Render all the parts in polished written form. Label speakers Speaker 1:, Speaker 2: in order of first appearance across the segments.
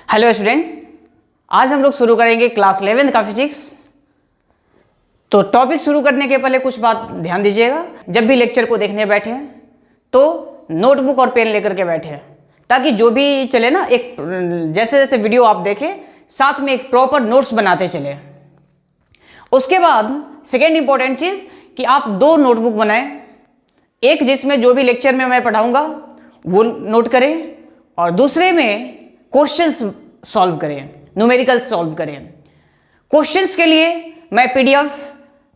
Speaker 1: Hello student, आज हम लोग शुरू करेंगे क्लास 11 का फिजिक्स। तो टॉपिक शुरू करने के पहले कुछ बात ध्यान दीजिएगा। जब भी लेक्चर को देखने बैठे तो नोटबुक और पेन लेकर के बैठे, ताकि जो भी चले ना, एक जैसे जैसे वीडियो आप देखें साथ में एक प्रॉपर नोट्स बनाते चले। उसके बाद सेकेंड इंपॉर्टेंट चीज़ कि आप दो नोटबुक बनाएं, एक जिसमें जो भी लेक्चर में मैं पढ़ाऊंगा वो नोट करें और दूसरे में क्वेश्चंस सॉल्व करें, न्यूमेरिकल सॉल्व करें। क्वेश्चंस के लिए मैं पीडीएफ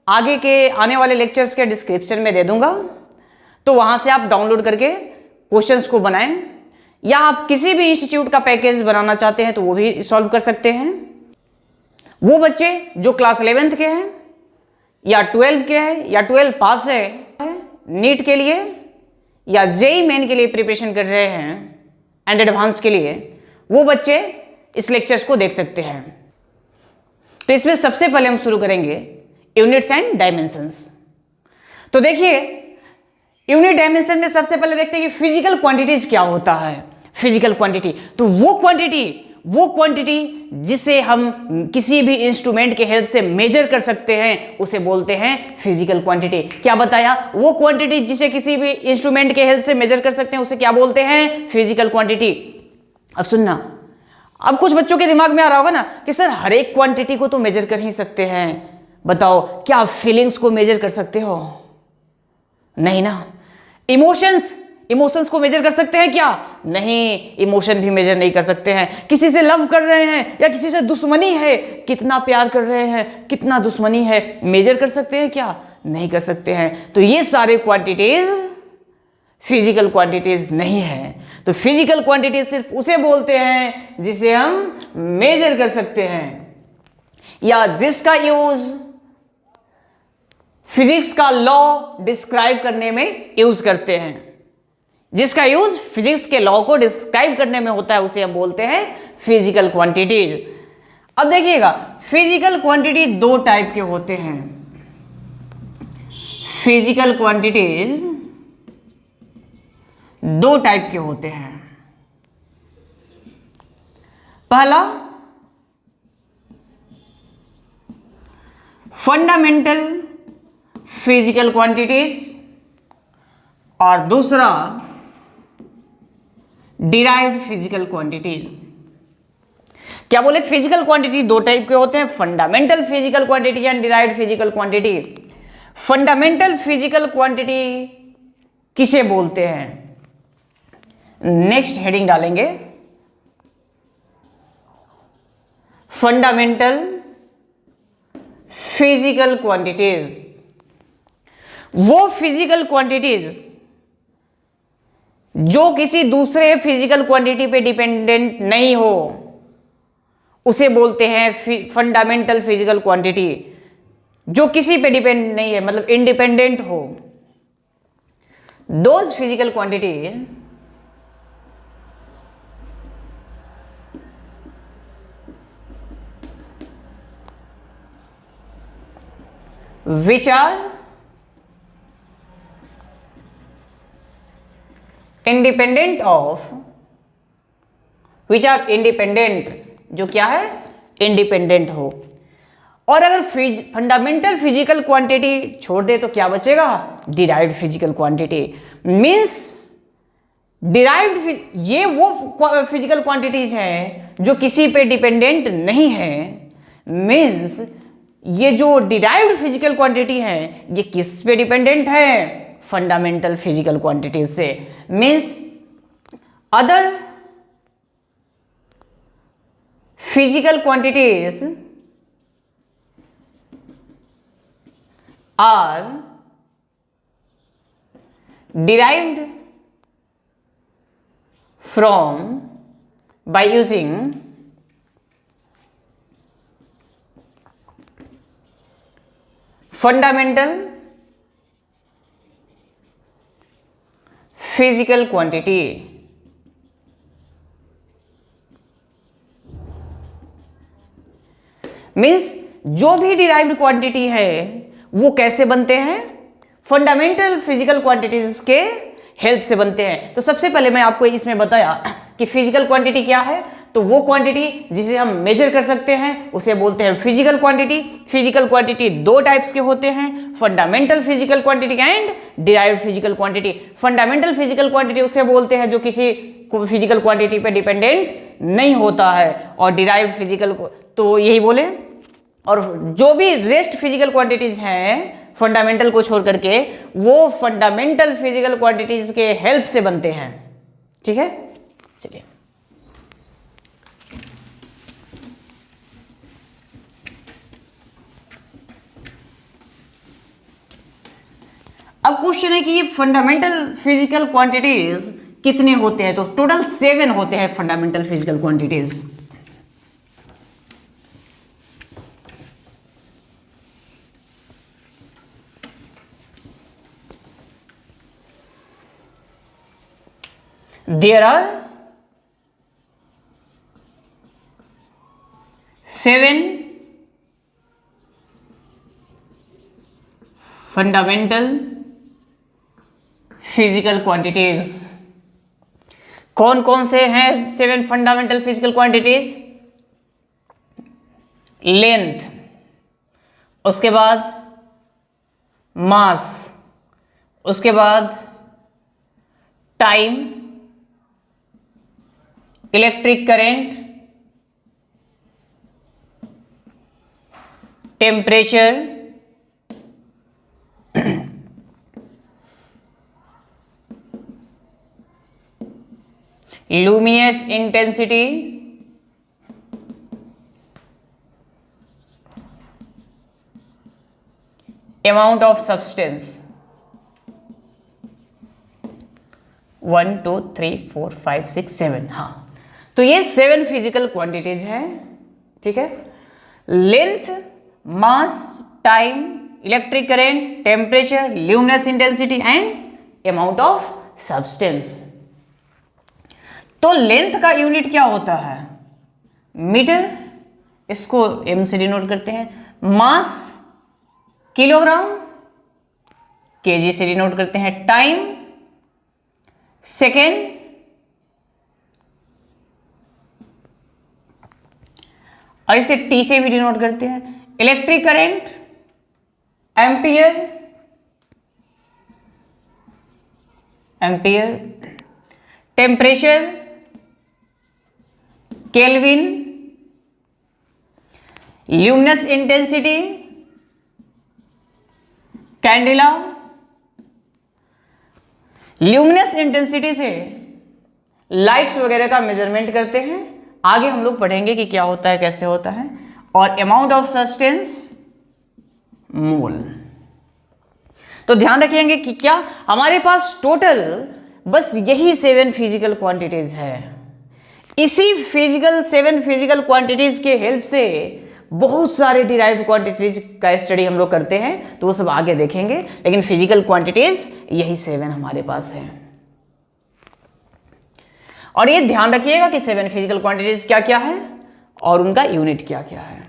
Speaker 1: आगे के आने वाले लेक्चर्स के डिस्क्रिप्शन में दे दूंगा, तो वहां से आप डाउनलोड करके क्वेश्चंस को बनाएं, या आप किसी भी इंस्टीट्यूट का पैकेज बनाना चाहते हैं तो वो भी सॉल्व कर सकते हैं। वो बच्चे जो क्लास 11th के हैं या 12 के हैं या 12 पास है, नीट के लिए या जेईई मेन के लिए प्रिपरेशन कर रहे हैं एंड एडवांस के लिए, वो बच्चे इस लेक्चर्स को देख सकते हैं। तो इसमें सबसे पहले हम शुरू करेंगे यूनिट्स एंड डायमेंशंस। तो देखिए, यूनिट डायमेंशन में सबसे पहले देखते हैं कि फिजिकल क्वांटिटीज क्या होता है। फिजिकल क्वांटिटी तो वो क्वांटिटी जिसे हम किसी भी इंस्ट्रूमेंट के हेल्प से मेजर कर सकते हैं उसे बोलते हैं फिजिकल क्वांटिटी। क्या बताया? वो क्वांटिटी जिसे किसी भी इंस्ट्रूमेंट के हेल्प से मेजर कर सकते हैं उसे क्या बोलते हैं? Physical quantity. अब सुनना, अब कुछ बच्चों के दिमाग में आ रहा होगा ना कि सर हर एक क्वांटिटी को तो मेजर कर ही सकते हैं, बताओ क्या आप फीलिंग्स को मेजर कर सकते हो? नहीं ना। इमोशंस को मेजर कर सकते हैं क्या? नहीं, इमोशन भी मेजर नहीं कर सकते हैं। किसी से लव कर रहे हैं या किसी से दुश्मनी है, कितना प्यार कर रहे हैं, कितना दुश्मनी है, मेजर कर सकते हैं क्या? नहीं कर सकते हैं। तो ये सारे क्वांटिटीज फिजिकल क्वांटिटीज नहीं है। तो फिजिकल क्वांटिटीज सिर्फ उसे बोलते हैं जिसे हम मेजर कर सकते हैं, या जिसका यूज फिजिक्स का लॉ डिस्क्राइब करने में यूज करते हैं। जिसका यूज फिजिक्स के लॉ को डिस्क्राइब करने में होता है उसे हम बोलते हैं फिजिकल क्वांटिटीज। अब देखिएगा, फिजिकल क्वांटिटी दो टाइप के होते हैं। फिजिकल क्वांटिटीज दो टाइप के होते हैं। पहला फंडामेंटल फिजिकल क्वांटिटीज और दूसरा डिराइव्ड फिजिकल क्वांटिटीज। क्या बोले? फिजिकल क्वांटिटी दो टाइप के होते हैं, fundamental physical quantity and derived physical quantity. Fundamental physical quantity किसे बोलते हैं? नेक्स्ट हेडिंग डालेंगे, फंडामेंटल फिजिकल क्वांटिटीज। वो फिजिकल क्वांटिटीज जो किसी दूसरे फिजिकल क्वांटिटी पे डिपेंडेंट नहीं हो उसे बोलते हैं फंडामेंटल फिजिकल क्वांटिटी। जो किसी पे डिपेंड नहीं है, मतलब इंडिपेंडेंट हो, those physical quantity which are independent of, which are independent, जो क्या है? इंडिपेंडेंट हो। और अगर फंडामेंटल फिजिकल क्वांटिटी छोड़ दे तो क्या बचेगा? Derived physical quantity. Means derived ये वो फिजिकल क्वांटिटीज हैं जो किसी पे डिपेंडेंट नहीं है। मींस ये जो डिराइव्ड फिजिकल क्वांटिटी है ये किस पे डिपेंडेंट है? फंडामेंटल फिजिकल क्वांटिटीज से। Means other physical quantities are derived from by using fundamental physical quantity. Means जो भी डिराइव्ड क्वांटिटी है वो कैसे बनते हैं? फंडामेंटल फिजिकल क्वांटिटीज के हेल्प से बनते हैं। तो सबसे पहले मैं आपको इसमें बताया कि फिजिकल क्वांटिटी क्या है, तो वो क्वांटिटी जिसे हम मेजर कर सकते हैं उसे बोलते हैं फिजिकल क्वांटिटी। फिजिकल क्वांटिटी दो टाइप्स के होते हैं, fundamental physical quantity and derived physical quantity. Fundamental physical quantity उसे बोलते हैं जो किसी फिजिकल क्वांटिटी पे डिपेंडेंट नहीं होता है, और डिराइव्ड फिजिकल तो यही बोले। और जो भी रेस्ट फिजिकल क्वांटिटीज हैं फंडामेंटल को छोड़ करके, वो फंडामेंटल फिजिकल क्वांटिटीज के हेल्प से बनते हैं। ठीक है, चलिए अब क्वेश्चन है कि ये फंडामेंटल फिजिकल क्वांटिटीज कितने होते हैं। तो टोटल 7 होते हैं fundamental physical quantities. There are 7 fundamental physical quantities। कौन कौन से हैं 7 फंडामेंटल फिजिकल क्वांटिटीज? लेंथ, उसके बाद मास, उसके बाद time, electric current, temperature, luminous intensity, amount of substance। 1 2 3 4 5 6 7। हाँ, तो ये 7 फिजिकल क्वांटिटीज हैं। ठीक है, length, mass, time, electric current, temperature, luminous intensity and amount of substance. तो लेंथ का यूनिट क्या होता है? मीटर, इसको एम से डिनोट करते हैं। मास किलोग्राम, केजी से डिनोट करते हैं। टाइम सेकेंड, और इसे टी से भी डिनोट करते हैं। Electric current ampere, ampere. Temperature kelvin. Luminous intensity candela. Luminous intensity से लाइट्स वगैरह का मेजरमेंट करते हैं, आगे हम लोग पढ़ेंगे कि क्या होता है, कैसे होता है। और अमाउंट ऑफ सब्सटेंस मोल। तो ध्यान रखिएगा कि क्या हमारे पास टोटल बस यही 7 फिजिकल क्वांटिटीज है। इसी 7 फिजिकल क्वांटिटीज के हेल्प से बहुत सारे डिराइव्ड क्वांटिटीज का स्टडी हम लोग करते हैं, तो वो सब आगे देखेंगे। लेकिन फिजिकल क्वांटिटीज यही 7 हमारे पास है। और ये ध्यान रखिएगा कि 7 फिजिकल क्वांटिटीज क्या क्या है और उनका यूनिट क्या क्या है।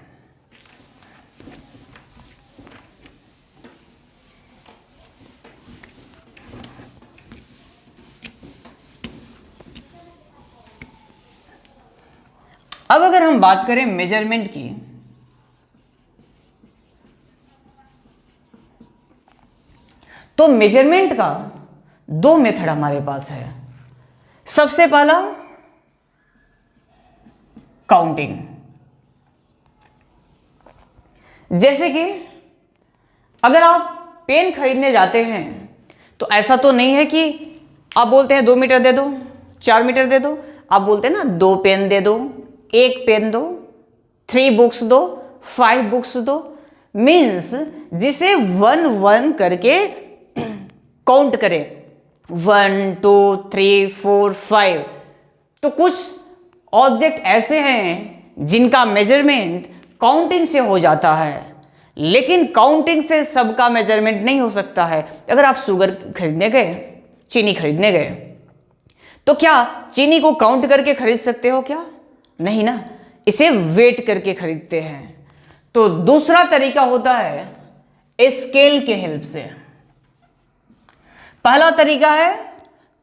Speaker 1: अब अगर हम बात करें मेजरमेंट की, तो मेजरमेंट का 2 मेथड हमारे पास है। सबसे पहला काउंटिंग। जैसे कि अगर आप पेन खरीदने जाते हैं तो ऐसा तो नहीं है कि आप बोलते हैं 2 मीटर दे दो, 4 मीटर दे दो। आप बोलते हैं ना 2 पेन दे दो, 1 पेन दो, 3 बुक्स दो, 5 बुक्स दो। मीन्स जिसे 1 करके काउंट करें, 1 2 3 4 5। तो कुछ ऑब्जेक्ट ऐसे हैं जिनका मेजरमेंट काउंटिंग से हो जाता है, लेकिन काउंटिंग से सबका मेजरमेंट नहीं हो सकता है। अगर आप शुगर खरीदने गए, चीनी खरीदने गए, तो क्या चीनी को काउंट करके खरीद सकते हो? क्या नहीं ना, इसे वेट करके खरीदते हैं। तो दूसरा तरीका होता है स्केल के हेल्प से। पहला तरीका है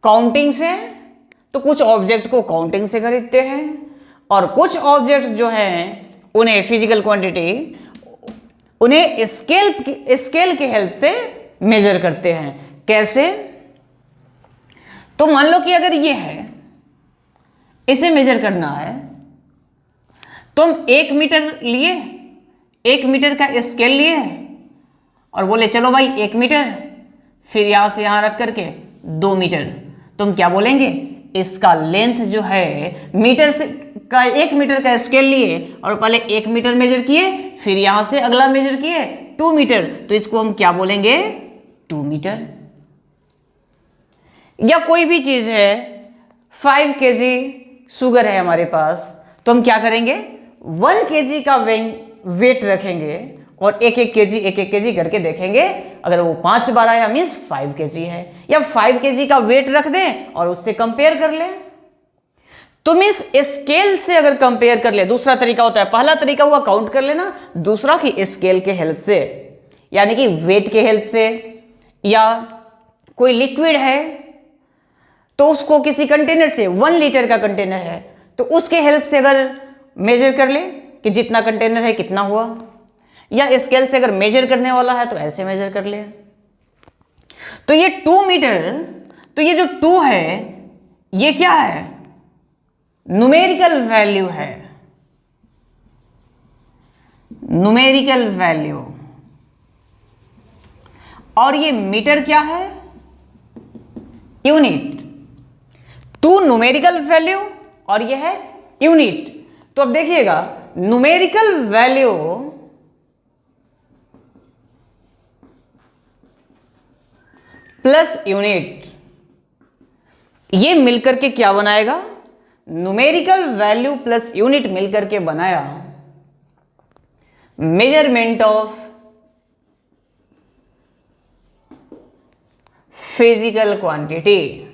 Speaker 1: काउंटिंग से, तो कुछ ऑब्जेक्ट को काउंटिंग से खरीदते हैं, और कुछ ऑब्जेक्ट्स जो हैं उन्हें फिजिकल क्वांटिटी उन्हें स्केल के हेल्प से मेजर करते हैं। कैसे? तो मान लो कि अगर ये है, इसे मेजर करना है, तो हम 1 मीटर लिए, 1 मीटर का स्केल लिए और बोले चलो भाई 1 मीटर, फिर यहां से यहां रख करके 2 मीटर। तो हम क्या बोलेंगे? इसका लेंथ जो है मीटर से का 1 मीटर का स्केल लिए और पहले 1 मीटर मेजर किए, फिर यहां से अगला मेजर किए 2 मीटर, तो इसको हम क्या बोलेंगे? 2 मीटर। या कोई भी चीज है, 5 kg शुगर है हमारे पास, तो हम क्या करेंगे? 1 kg का वेट रखेंगे और एक एक केजी करके देखेंगे, अगर वो 5 बार आया मीन्स 5 kg है, या 5 kg का वेट रख दें और उससे कंपेयर कर लें। तो मीन्स स्केल से अगर कंपेयर कर ले, दूसरा तरीका होता है, पहला तरीका हुआ काउंट कर लेना, दूसरा कि स्केल के हेल्प से, यानी कि वेट के हेल्प से, या कोई लिक्विड है तो उसको किसी कंटेनर से, 1 लीटर का कंटेनर है तो उसके हेल्प से अगर मेजर कर ले कि जितना कंटेनर है कितना हुआ, या स्केल से अगर मेजर करने वाला है तो ऐसे मेजर कर ले। तो ये 2 मीटर, तो ये जो 2 है ये क्या है? न्यूमेरिकल वैल्यू है, न्यूमेरिकल वैल्यू। और ये मीटर क्या है? यूनिट। 2 न्यूमेरिकल वैल्यू और ये है यूनिट। तो अब देखिएगा, न्यूमेरिकल वैल्यू प्लस यूनिट, ये मिलकर के क्या बनाएगा? न्यूमेरिकल वैल्यू प्लस यूनिट मिलकर के बनाया मेजरमेंट ऑफ फिजिकल क्वांटिटी।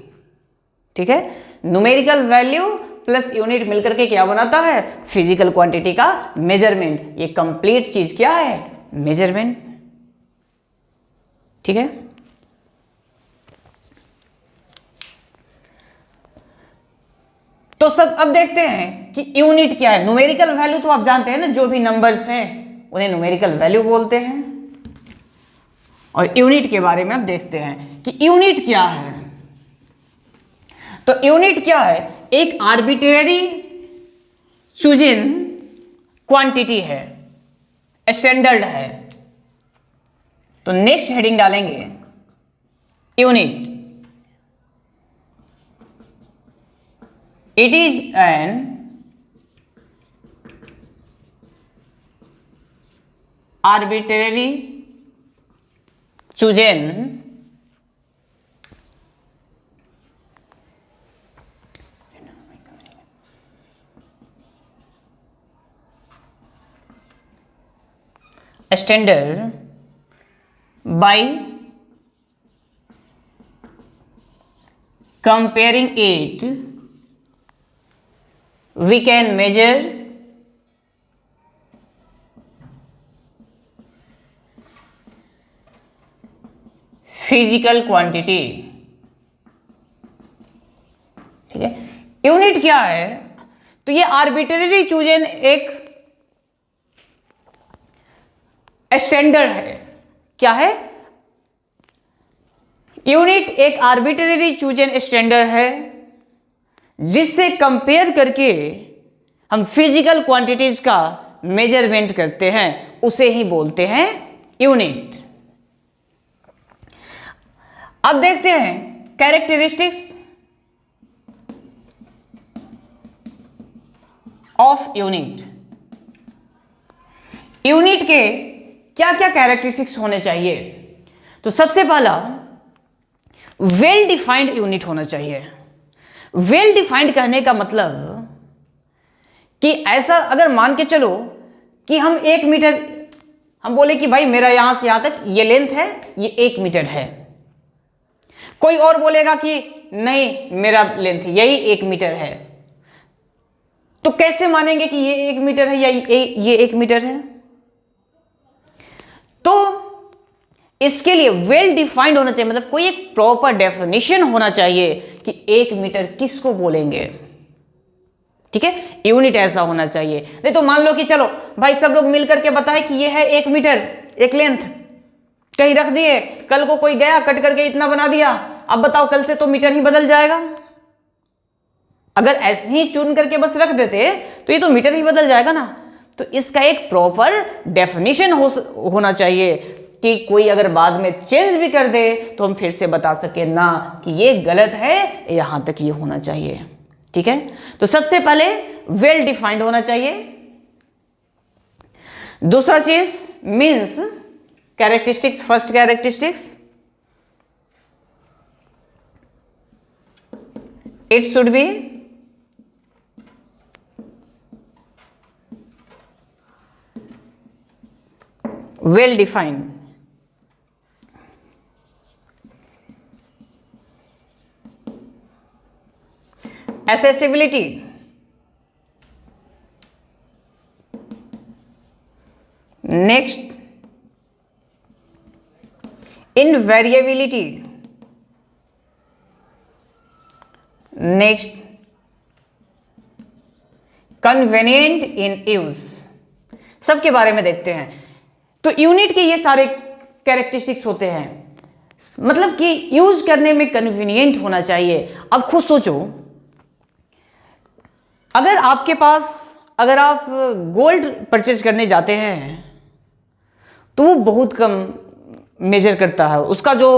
Speaker 1: ठीक है, न्यूमेरिकल वैल्यू प्लस यूनिट मिलकर के क्या बनाता है? फिजिकल क्वांटिटी का मेजरमेंट। ये कंप्लीट चीज क्या है? मेजरमेंट। ठीक है, तो सब अब देखते हैं कि यूनिट क्या है। न्यूमेरिकल वैल्यू तो आप जानते हैं ना, जो भी नंबर्स हैं उन्हें न्यूमेरिकल वैल्यू बोलते हैं। और यूनिट के बारे में अब देखते हैं कि यूनिट क्या है। तो यूनिट क्या है? एक आर्बिट्रेरी चूजन क्वांटिटी है, स्टैंडर्ड है। तो नेक्स्ट हेडिंग डालेंगे unit. It is an arbitrary chosen standard by comparing it we can measure physical quantity. ठीक है, यूनिट क्या है? तो ये आर्बिट्रेरी चूजन एक स्टैंडर्ड है। क्या है? यूनिट एक आर्बिट्रेरी चूजन स्टैंडर्ड है जिससे कंपेयर करके हम फिजिकल क्वांटिटीज का मेजरमेंट करते हैं, उसे ही बोलते हैं यूनिट। अब देखते हैं कैरेक्टरिस्टिक्स ऑफ यूनिट। यूनिट के क्या क्या कैरेक्टरिस्टिक्स होने चाहिए? तो सबसे पहला, वेल डिफाइंड यूनिट होना चाहिए। वेल डिफाइंड कहने का मतलब कि ऐसा, अगर मान के चलो कि हम 1 मीटर, हम बोले कि भाई मेरा यहां से यहां तक ये लेंथ है, ये 1 मीटर है। कोई और बोलेगा कि नहीं मेरा लेंथ यही 1 मीटर है। तो कैसे मानेंगे कि ये 1 मीटर है या ये 1 मीटर है? तो इसके लिए वेल डिफाइंड होना चाहिए, मतलब कोई एक प्रॉपर डेफिनेशन होना चाहिए कि 1 मीटर किसको बोलेंगे। ठीक है, यूनिट ऐसा होना चाहिए। नहीं तो मान लो कि चलो भाई सब लोग मिल करके बताए कि ये है 1 मीटर एक लेंथ, कहीं रख दिए, कल को कोई गया कट करके इतना बना दिया, अब बताओ कल से तो मीटर ही बदल जाएगा। अगर ऐसे ही चुन करके बस रख देते तो ये तो मीटर ही बदल जाएगा ना। तो इसका एक प्रॉपर डेफिनेशन होना चाहिए कि कोई अगर बाद में चेंज भी कर दे तो हम फिर से बता सके ना कि ये गलत है, यहां तक ये होना चाहिए। ठीक है, तो सबसे पहले वेल डिफाइंड होना चाहिए। दूसरा चीज means characteristics, first characteristics it should be well defined. accessibility, next invariability, next convenient in use। सबके बारे में देखते हैं। तो यूनिट के ये सारे कैरेक्टरिस्टिक्स होते हैं, मतलब कि यूज करने में कन्वीनियंट होना चाहिए। अब खुद सोचो, अगर आपके पास, अगर आप गोल्ड परचेज करने जाते हैं तो वो बहुत कम मेजर करता है, उसका जो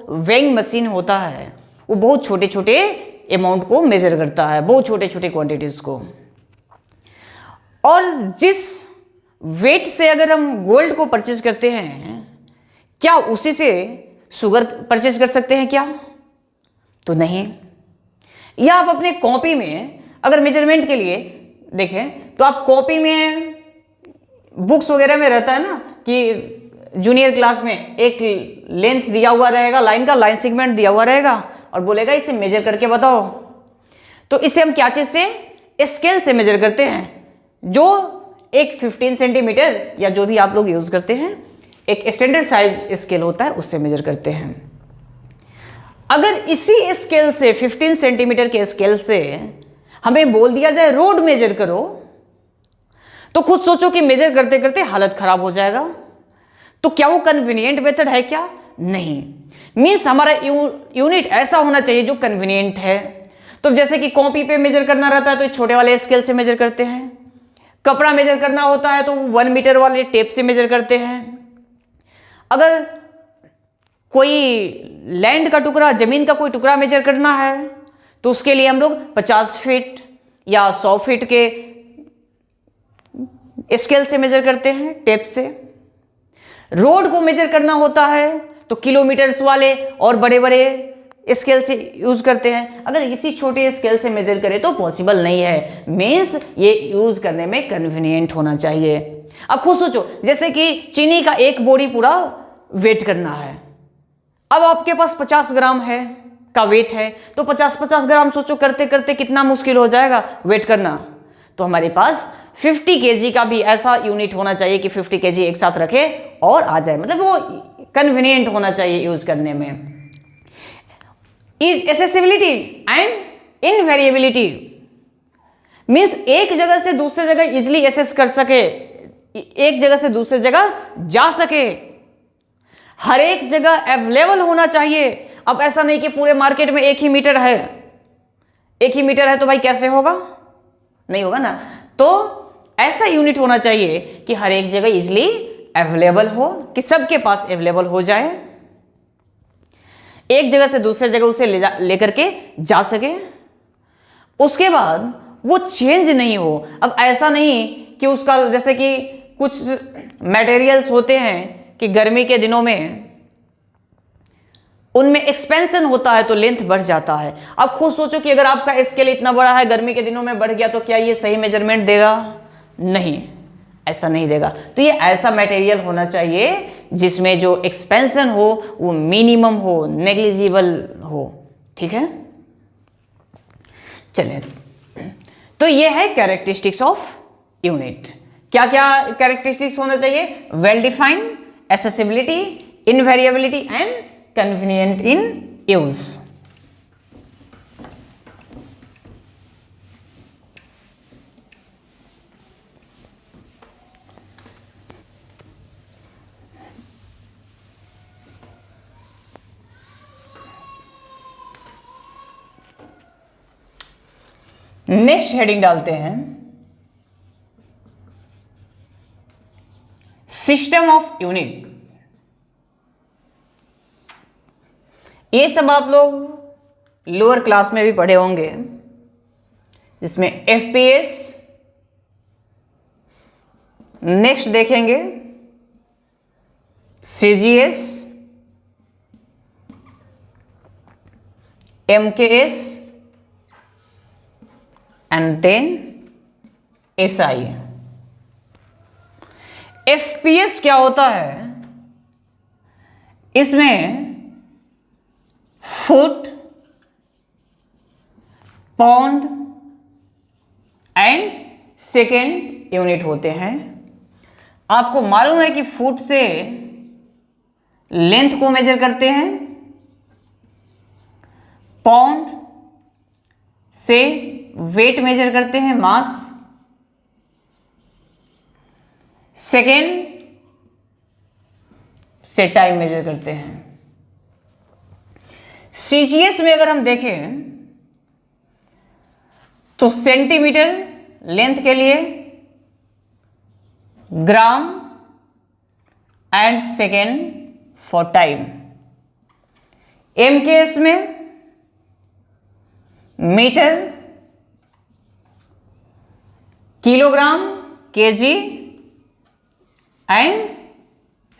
Speaker 1: वेइंग मशीन होता है वो बहुत छोटे छोटे अमाउंट को मेजर करता है, बहुत छोटे छोटे क्वांटिटीज को। और जिस वेट से अगर हम गोल्ड को परचेज करते हैं, क्या उसी से शुगर परचेज कर सकते हैं क्या? तो नहीं। या आप अपने कॉपी में अगर मेजरमेंट के लिए देखें तो आप कॉपी में, बुक्स वगैरह में रहता है ना कि जूनियर क्लास में एक लेंथ दिया हुआ रहेगा, लाइन का लाइन सेगमेंट दिया हुआ रहेगा और बोलेगा इसे मेजर करके बताओ। तो इसे हम क्या चीज से, स्केल से मेजर करते हैं, जो एक 15 सेंटीमीटर या जो भी आप लोग यूज करते हैं, एक स्टैंडर्ड साइज स्केल होता है, उससे मेजर करते हैं। अगर इसी स्केल से 15 सेंटीमीटर के स्केल से हमें बोल दिया जाए रोड मेजर करो, तो खुद सोचो कि मेजर करते करते हालत खराब हो जाएगा। तो क्या वो कन्वीनियंट मेथड है क्या? नहीं। मीन्स हमारा यूनिट ऐसा होना चाहिए जो कन्वीनियंट है। तो जैसे कि कॉपी पे मेजर करना रहता है तो छोटे वाले स्केल से मेजर करते हैं, कपड़ा मेजर करना होता है तो 1 मीटर वाले टेप से मेजर करते हैं। अगर कोई लैंड का टुकड़ा, जमीन का कोई टुकड़ा मेजर करना है तो उसके लिए हम लोग 50 फीट या 100 फीट के स्केल से मेजर करते हैं, टेप से। रोड को मेजर करना होता है तो किलोमीटर्स वाले और बड़े बड़े स्केल से यूज करते हैं। अगर इसी छोटे स्केल से मेजर करें तो पॉसिबल नहीं है। मीन्स ये यूज करने में कन्वीनियंट होना चाहिए। अब खुद सोचो, जैसे कि चीनी का एक बोरी पूरा वेट करना है, अब आपके पास 50 ग्राम है का वेट है, तो 50-50 ग्राम सोचो करते करते कितना मुश्किल हो जाएगा वेट करना। तो हमारे पास 50 केजी का भी ऐसा यूनिट होना चाहिए कि 50 केजी एक साथ रखे और आ जाए, मतलब वो कन्वीनियंट होना चाहिए यूज करने में। एक्सेसिबिलिटी एंड इनवेरिएबिलिटी मीन्स एक जगह से दूसरे जगह इजिली एसेस कर सके, एक जगह से दूसरे जगह जा सके, हर एक जगह अवेलेबल होना चाहिए। अब ऐसा नहीं कि पूरे मार्केट में एक ही मीटर है, एक ही मीटर है तो भाई कैसे होगा, नहीं होगा ना। तो ऐसा यूनिट होना चाहिए कि हर एक जगह इजिली अवेलेबल हो, कि सबके पास अवेलेबल हो जाए, एक जगह से दूसरे जगह उसे लेकर के जा सके। उसके बाद वो चेंज नहीं हो। अब ऐसा नहीं कि उसका, जैसे कि कुछ मटेरियल्स होते हैं कि गर्मी के दिनों में उनमें एक्सपेंशन होता है तो लेंथ बढ़ जाता है। अब खुद सोचो कि अगर आपका स्केल इतना बड़ा है, गर्मी के दिनों में बढ़ गया, तो क्या ये सही मेजरमेंट देगा? नहीं, ऐसा नहीं देगा। तो ये ऐसा मटेरियल होना चाहिए जिसमें जो एक्सपेंशन हो वो मिनिमम हो, नेग्लिजिबल हो। ठीक है, चलिए, तो ये है कैरेक्टरिस्टिक्स ऑफ यूनिट। क्या क्या कैरेक्टरिस्टिक्स होना चाहिए? Well defined, accessibility, invariability and convenient in use. Next heading डालते हैं सिस्टम ऑफ यूनिट। ये सब आप लोग लोअर क्लास में भी पढ़े होंगे, जिसमें एफपीएस, नेक्स्ट देखेंगे CGS, MKS and then SI. FPS क्या होता है? इसमें foot, pound and second unit होते हैं। आपको मालूम है कि फुट से लेंथ को मेजर करते हैं, पाउंड से वेट मेजर करते हैं, मास, सेकेंड से टाइम मेजर करते हैं। सीजीएस में अगर हम देखें तो सेंटीमीटर लेंथ के लिए, gram and second for time. MKS में metre, kilogram, KG and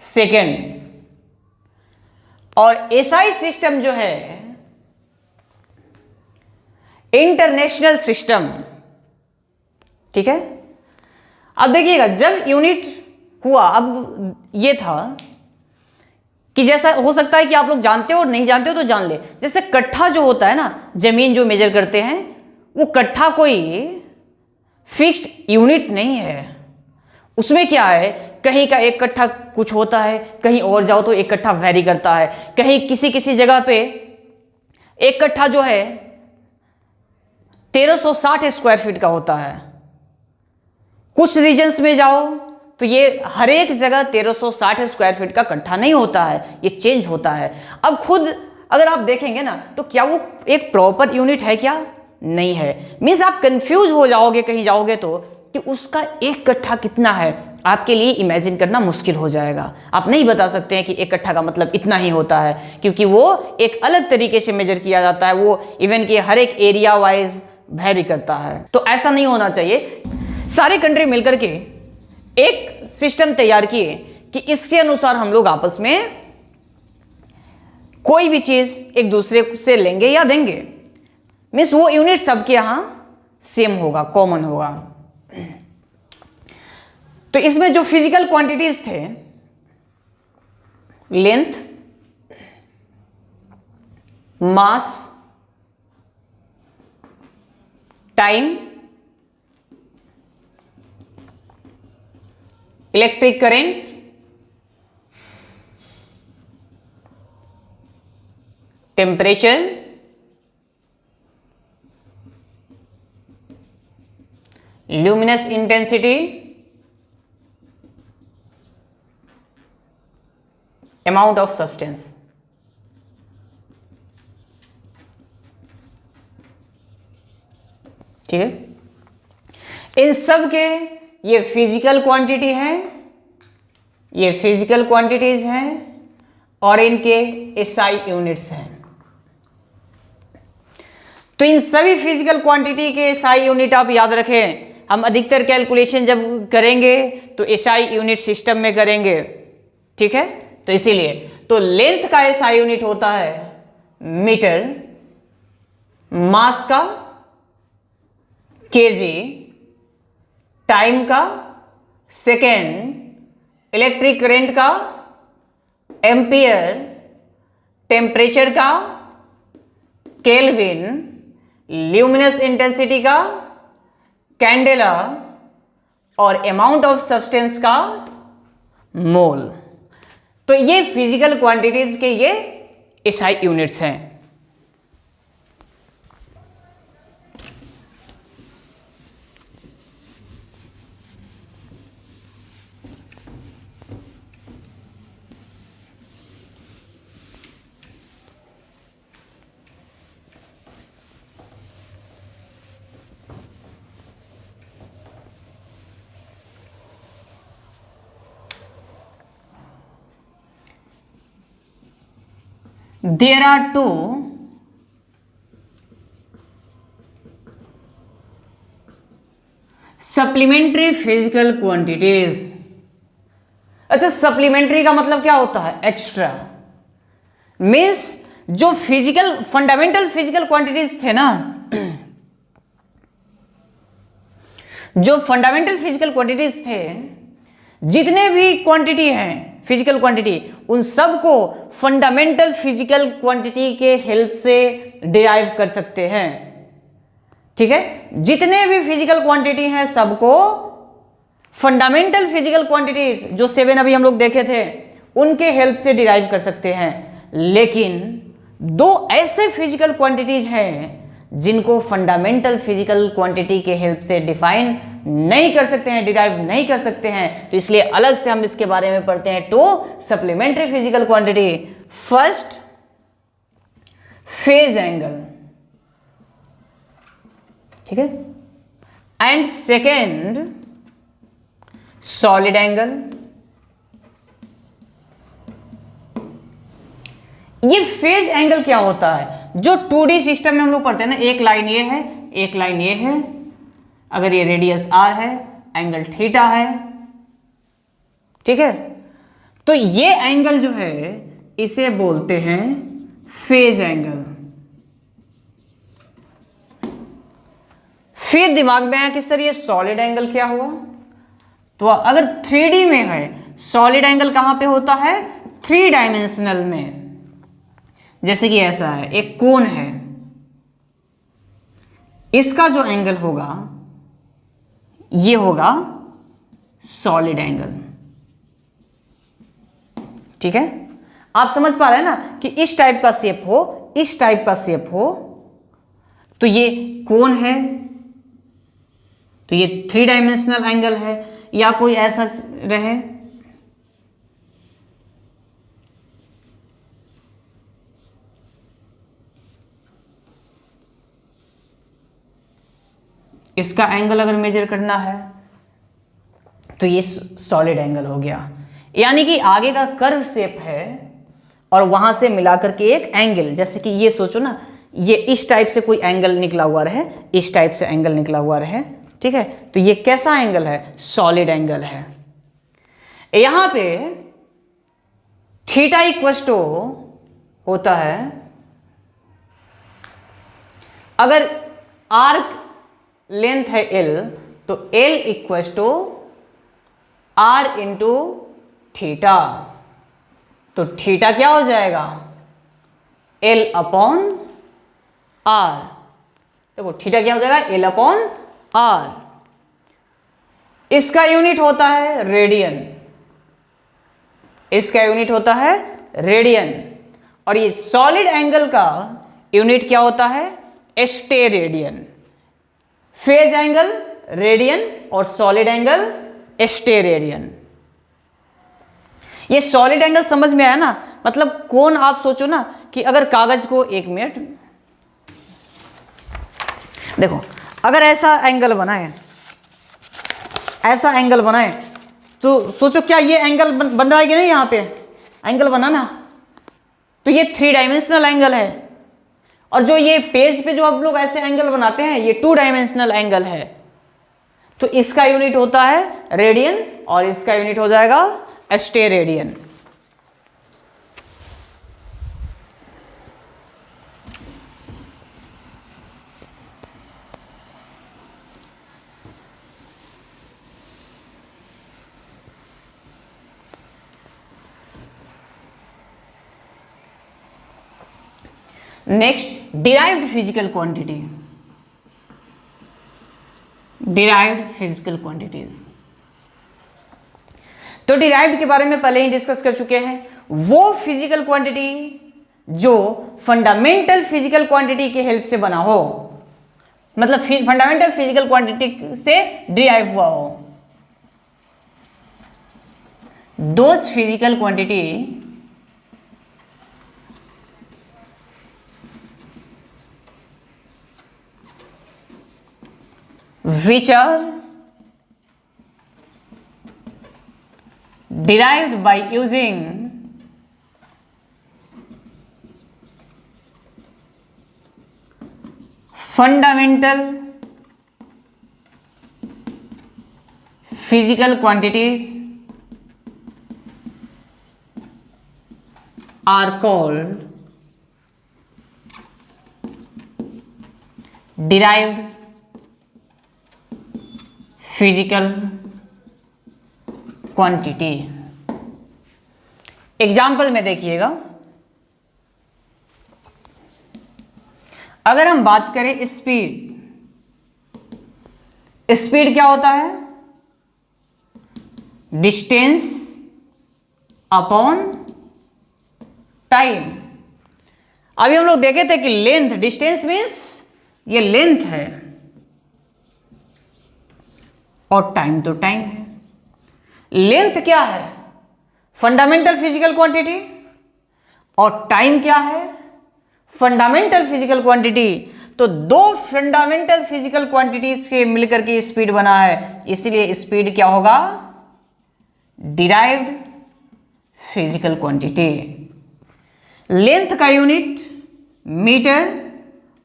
Speaker 1: second. और एसआई सिस्टम जो है इंटरनेशनल सिस्टम, ठीक है। अब देखिएगा, जब यूनिट हुआ, अब ये था कि जैसा हो सकता है कि आप लोग जानते हो और नहीं जानते हो तो जान ले। जैसे कट्ठा जो होता है ना, जमीन जो मेजर करते हैं, वो कट्ठा कोई फिक्स्ड यूनिट नहीं है। उसमें क्या है, कहीं का एक कट्ठा कुछ होता है, कहीं और जाओ तो एक कट्ठा वेरी करता है, कहीं किसी किसी जगह पे एक कट्ठा जो है 1360 स्क्वायर फीट का होता है। कुछ रीजन्स में जाओ तो ये हर एक जगह 1360 स्क्वायर फीट का कट्ठा नहीं होता है, ये चेंज होता है। अब खुद अगर आप देखेंगे ना, तो क्या वो एक प्रॉपर यूनिट है? क्या नहीं है। मीन्स आप कंफ्यूज हो जाओगे कहीं जाओगे तो, कि उसका एक कट्ठा कितना है, आपके लिए इमेजिन करना मुश्किल हो जाएगा। आप नहीं बता सकते हैं कि एक कट्ठा का मतलब इतना ही होता है, क्योंकि वो एक अलग तरीके से मेजर किया जाता है। वो इवन कि हर एक एरिया वाइज वेरी करता है। तो ऐसा नहीं होना चाहिए। सारी कंट्री मिलकर के एक सिस्टम तैयार किए कि इसके अनुसार हम लोग आपस में कोई भी चीज एक दूसरे से लेंगे या देंगे। मीन्स वो यूनिट सबके यहां सेम होगा, कॉमन होगा। तो इसमें जो फिजिकल क्वांटिटीज थे, length, mass, time, electric current, temperature, luminous intensity, amount of substance. ठीक है। इन सब के ये फिजिकल क्वांटिटी है, ये फिजिकल क्वांटिटीज हैं, और इनके एसआई यूनिट्स हैं। तो इन सभी फिजिकल क्वांटिटी के एसआई यूनिट आप याद रखें। हम अधिकतर कैलकुलेशन जब करेंगे तो एसआई यूनिट सिस्टम में करेंगे, ठीक है। तो इसीलिए तो लेंथ का एसआई यूनिट होता है मीटर, मास का केजी, टाइम का सेकेंड, इलेक्ट्रिक करंट का एम्पियर, टेम्परेचर का केल्विन, ल्यूमिनस इंटेंसिटी का कैंडेला, और अमाउंट ऑफ सब्सटेंस का मोल। तो ये फिजिकल क्वांटिटीज के ये एसआई यूनिट्स हैं। There are two supplementary physical quantities. अच्छा, सप्लीमेंट्री का मतलब क्या होता है? एक्स्ट्रा। मीन्स जो फिजिकल फंडामेंटल फिजिकल क्वांटिटीज थे ना, जो फंडामेंटल फिजिकल क्वांटिटीज थे, जितने भी क्वांटिटी हैं फिजिकल क्वांटिटी, उन सब को फंडामेंटल फिजिकल क्वांटिटी के हेल्प से डिराइव कर सकते हैं। ठीक है, जितने भी फिजिकल क्वांटिटी हैं सबको फंडामेंटल फिजिकल क्वांटिटीज जो 7 अभी हम लोग देखे थे उनके हेल्प से डिराइव कर सकते हैं। लेकिन दो ऐसे फिजिकल क्वांटिटीज हैं जिनको फंडामेंटल फिजिकल क्वांटिटी के हेल्प से डिफाइन नहीं कर सकते हैं, डिराइव नहीं कर सकते हैं, तो इसलिए अलग से हम इसके बारे में पढ़ते हैं। To supplementary physical quantity, first phase angle, ठीक है, एंड सेकेंड सॉलिड एंगल। ये फेज एंगल क्या होता है? जो 2D सिस्टम में हम लोग पढ़ते हैं ना, एक लाइन ये है, एक लाइन ये है, अगर ये रेडियस r है, एंगल थीटा है, ठीक है, तो ये एंगल जो है इसे बोलते हैं फेज एंगल। फिर दिमाग में आया कि सर ये सॉलिड एंगल क्या हुआ? तो अगर 3D में है, सॉलिड एंगल कहां पे होता है? 3 डायमेंशनल में। जैसे कि ऐसा है, एक कोन है, इसका जो एंगल होगा ये होगा सॉलिड एंगल। ठीक है, आप समझ पा रहे हैं ना कि इस टाइप का शेप हो, इस टाइप का शेप हो, तो ये कोन है, तो ये 3 डायमेंशनल एंगल है, या कोई ऐसा रहे, इसका एंगल अगर मेजर करना है तो ये सॉलिड एंगल हो गया। यानी कि आगे का कर्व शेप है और वहां से मिलाकर के एक एंगल, जैसे कि ये सोचो ना, ये इस टाइप से कोई एंगल निकला हुआ रहे, इस टाइप से एंगल निकला हुआ रहे, ठीक है, तो ये कैसा एंगल है? सॉलिड एंगल है। यहां पे थीटा इक्वल टू होता है, अगर आर्क लेंथ है L तो L equal to R into theta, तो थीटा क्या हो जाएगा? L upon R। देखो थीटा क्या हो जाएगा? L upon R। इसका यूनिट होता है रेडियन, इसका यूनिट होता है रेडियन, और ये सॉलिड एंगल का यूनिट क्या होता है? स्टेरेडियन। फेज एंगल रेडियन और सॉलिड एंगल स्टेरेडियन। ये सॉलिड एंगल समझ में आया ना? मतलब कोण आप सोचो ना कि अगर कागज को, एक मिनट देखो, अगर ऐसा एंगल बनाए, ऐसा एंगल बनाए, तो सोचो क्या ये एंगल बन रहा है कि नहीं? यहां पे एंगल बना ना, तो ये 3 डायमेंशनल एंगल है, और जो ये पेज पे जो आप लोग ऐसे एंगल बनाते हैं ये 2 डायमेंशनल एंगल है। तो इसका यूनिट होता है रेडियन और इसका यूनिट हो जाएगा steradian. Next, derived physical quantity, derived physical quantities. तो डिराइव्ड के बारे में पहले ही डिस्कस कर चुके हैं, वो फिजिकल क्वांटिटी जो फंडामेंटल फिजिकल क्वांटिटी के हेल्प से बना हो, मतलब फंडामेंटल फिजिकल क्वांटिटी से डिराइव हुआ हो। Those physical quantity which are derived by using fundamental physical quantities are called derived physical quantity। Example में देखिएगा, अगर हम बात करें स्पीड, स्पीड क्या होता है? Distance upon time. अभी हम लोग देखे थे कि लेंथ, डिस्टेंस मीन्स ये लेंथ है और टाइम तो टाइम है। लेंथ क्या है? फंडामेंटल फिजिकल क्वांटिटी, और टाइम क्या है? Fundamental physical quantity. तो दो फंडामेंटल फिजिकल क्वांटिटीज के मिलकर के स्पीड बना है, इसलिए स्पीड क्या होगा? Derived physical quantity. लेंथ का यूनिट मीटर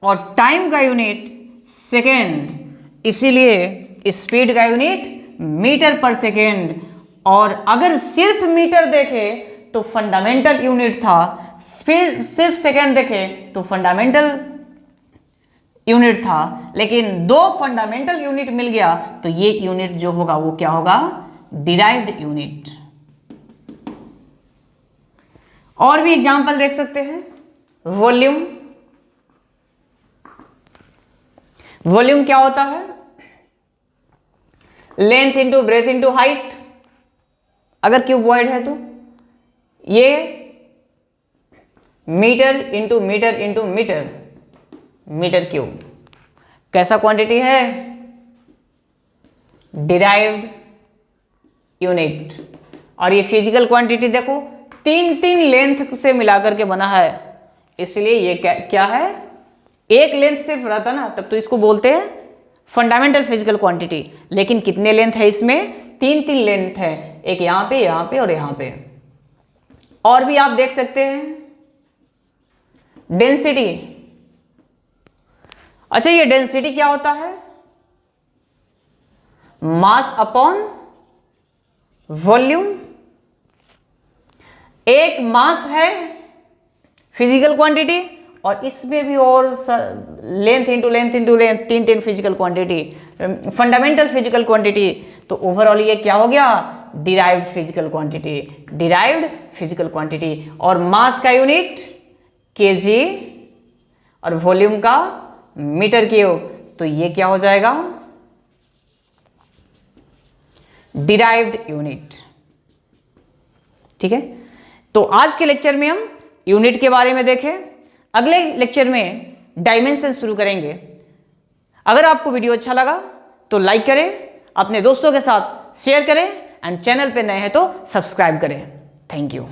Speaker 1: और टाइम का यूनिट सेकेंड, इसीलिए स्पीड का यूनिट मीटर पर सेकेंड। और अगर सिर्फ मीटर देखे तो फंडामेंटल यूनिट था, फिर सिर्फ सेकेंड देखे तो फंडामेंटल यूनिट था, लेकिन दो फंडामेंटल यूनिट मिल गया तो ये यूनिट जो होगा वो क्या होगा? Derived unit. और भी एग्जांपल देख सकते हैं। वॉल्यूम, वॉल्यूम क्या होता है? Length into breadth into height. अगर क्यूबॉइड है तो ये metre into metre into metre, metre cube. कैसा क्वांटिटी है? Derived unit. और ये फिजिकल क्वांटिटी देखो, तीन लेंथ से मिलाकर के बना है, इसलिए ये क्या है? एक लेंथ सिर्फ रहता ना तब तो इसको बोलते हैं फंडामेंटल फिजिकल क्वांटिटी, लेकिन कितने लेंथ है इसमें? तीन लेंथ है, एक यहां पे और यहां पे। और भी आप देख सकते हैं डेंसिटी। अच्छा, ये डेंसिटी क्या होता है? Mass upon volume. एक मास है फिजिकल क्वांटिटी, और इसमें भी और length into length into length, तीन physical quantity, fundamental physical quantity. तो ओवरऑल ये क्या हो गया? Derived physical quantity, derived physical quantity. और मास का यूनिट केजी और वॉल्यूम का मीटर क्यूब, तो ये क्या हो जाएगा? Derived unit. ठीक है, तो आज के लेक्चर में हम यूनिट के बारे में देखें, अगले लेक्चर में डायमेंशन शुरू करेंगे। अगर आपको वीडियो अच्छा लगा तो लाइक करें, अपने दोस्तों के साथ शेयर करें, एंड चैनल पे नए हैं तो सब्सक्राइब करें। Thank you.